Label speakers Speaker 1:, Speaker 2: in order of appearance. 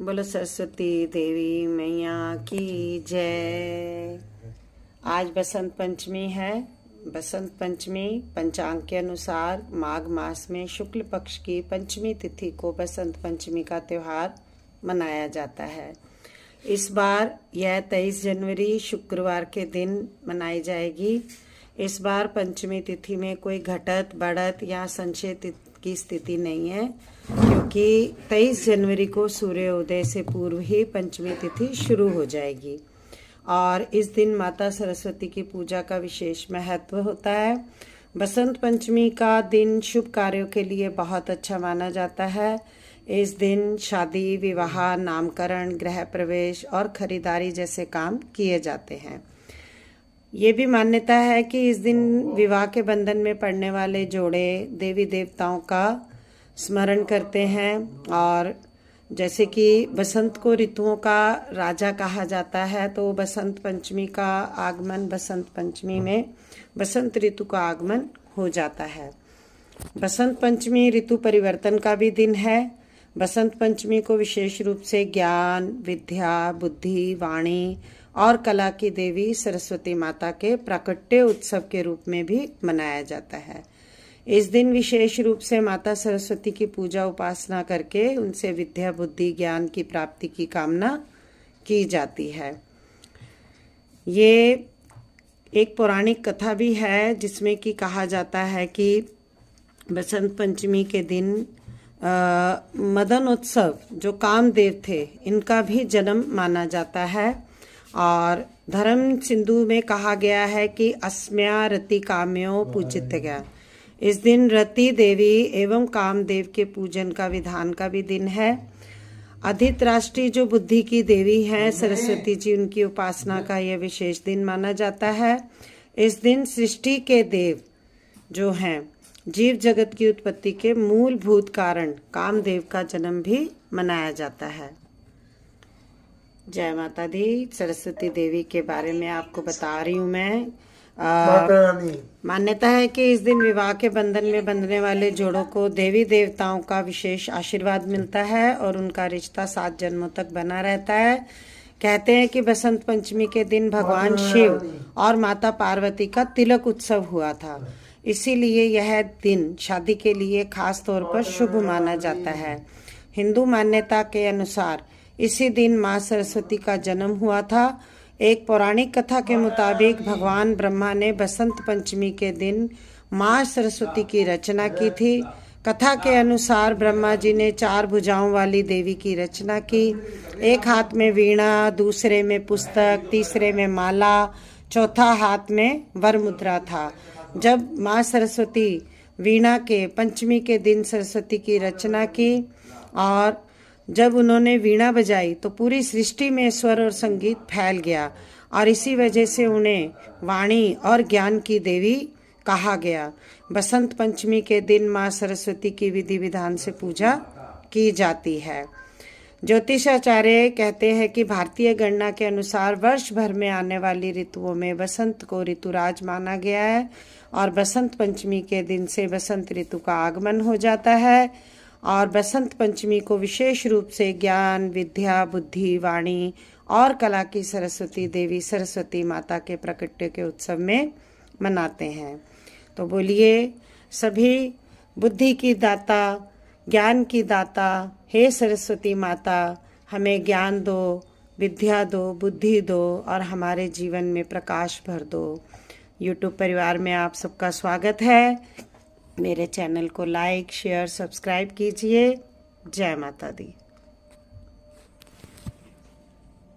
Speaker 1: बोलो सरस्वती देवी मैया की जय। आज बसंत पंचमी है। बसंत पंचमी पंचांग के अनुसार माघ मास में शुक्ल पक्ष की पंचमी तिथि को बसंत पंचमी का त्योहार मनाया जाता है। इस बार यह 23 जनवरी शुक्रवार के दिन मनाई जाएगी। इस बार पंचमी तिथि में कोई घटत बढ़त या संशय की स्थिति नहीं है, क्योंकि 23 जनवरी को सूर्योदय से पूर्व ही पंचमी तिथि शुरू हो जाएगी और इस दिन माता सरस्वती की पूजा का विशेष महत्व होता है। बसंत पंचमी का दिन शुभ कार्यों के लिए बहुत अच्छा माना जाता है। इस दिन शादी, विवाह, नामकरण, गृह प्रवेश और खरीदारी जैसे काम किए जाते हैं। ये भी मान्यता है कि इस दिन विवाह के बंधन में पड़ने वाले जोड़े देवी देवताओं का स्मरण करते हैं। और जैसे कि बसंत को ऋतुओं का राजा कहा जाता है, तो बसंत पंचमी का आगमन, बसंत पंचमी में बसंत ऋतु का आगमन हो जाता है। बसंत पंचमी ऋतु परिवर्तन का भी दिन है। बसंत पंचमी को विशेष रूप से ज्ञान, विद्या, बुद्धि, वाणी और कला की देवी सरस्वती माता के प्राकट्य उत्सव के रूप में भी मनाया जाता है। इस दिन विशेष रूप से माता सरस्वती की पूजा उपासना करके उनसे विद्या, बुद्धि, ज्ञान की प्राप्ति की कामना की जाती है। ये एक पौराणिक कथा भी है, जिसमें कि कहा जाता है कि बसंत पंचमी के दिन मदन उत्सव, जो कामदेव थे, इनका भी जन्म माना जाता है। और धर्म सिंधु में कहा गया है कि अस्म्या रति काम्यो पूजित गया। इस दिन रति देवी एवं कामदेव के पूजन का विधान का भी दिन है। अधित्राष्ट्री जो बुद्धि की देवी हैं सरस्वती जी, उनकी उपासना का यह विशेष दिन माना जाता है। इस दिन सृष्टि के देव जो हैं, जीव जगत की उत्पत्ति के मूलभूत कारण कामदेव का जन्म भी मनाया जाता है। जय माता दी। सरस्वती देवी के बारे में आपको बता रही हूँ मैं। मान्यता है कि इस दिन विवाह के बंधन में बंधने वाले जोड़ों को देवी देवताओं का विशेष आशीर्वाद मिलता है और उनका रिश्ता 7 जन्मों तक बना रहता है। कहते हैं कि बसंत पंचमी के दिन भगवान शिव और माता पार्वती का तिलक उत्सव हुआ था, इसीलिए यह दिन शादी के लिए खास तौर पर शुभ माना जाता है। हिंदू मान्यता के अनुसार इसी दिन माँ सरस्वती का जन्म हुआ था। एक पौराणिक कथा के मुताबिक भगवान ब्रह्मा ने बसंत पंचमी के दिन माँ सरस्वती की रचना की थी। कथा के अनुसार ब्रह्मा जी ने 4 भुजाओं वाली देवी की रचना की। एक हाथ में वीणा, दूसरे में पुस्तक, तीसरे में माला, चौथा हाथ में वर मुद्रा था। जब माँ सरस्वती वीणा के पंचमी के दिन सरस्वती की रचना की और जब उन्होंने वीणा बजाई तो पूरी सृष्टि में स्वर और संगीत फैल गया और इसी वजह से उन्हें वाणी और ज्ञान की देवी कहा गया। बसंत पंचमी के दिन माँ सरस्वती की विधि विधान से पूजा की जाती है। ज्योतिषाचार्य कहते हैं कि भारतीय गणना के अनुसार वर्ष भर में आने वाली ऋतुओं में बसंत को ऋतुराज माना गया है और बसंत पंचमी के दिन से बसंत ऋतु का आगमन हो जाता है। और बसंत पंचमी को विशेष रूप से ज्ञान, विद्या, बुद्धि, वाणी और कला की सरस्वती देवी सरस्वती माता के प्रकट्य के उत्सव में मनाते हैं। तो बोलिए, सभी बुद्धि की दाता, ज्ञान की दाता, हे सरस्वती माता, हमें ज्ञान दो, विद्या दो, बुद्धि दो और हमारे जीवन में प्रकाश भर दो। यूट्यूब परिवार में आप सबका स्वागत है। मेरे चैनल को लाइक, शेयर, सब्सक्राइब कीजिए। जय माता दी।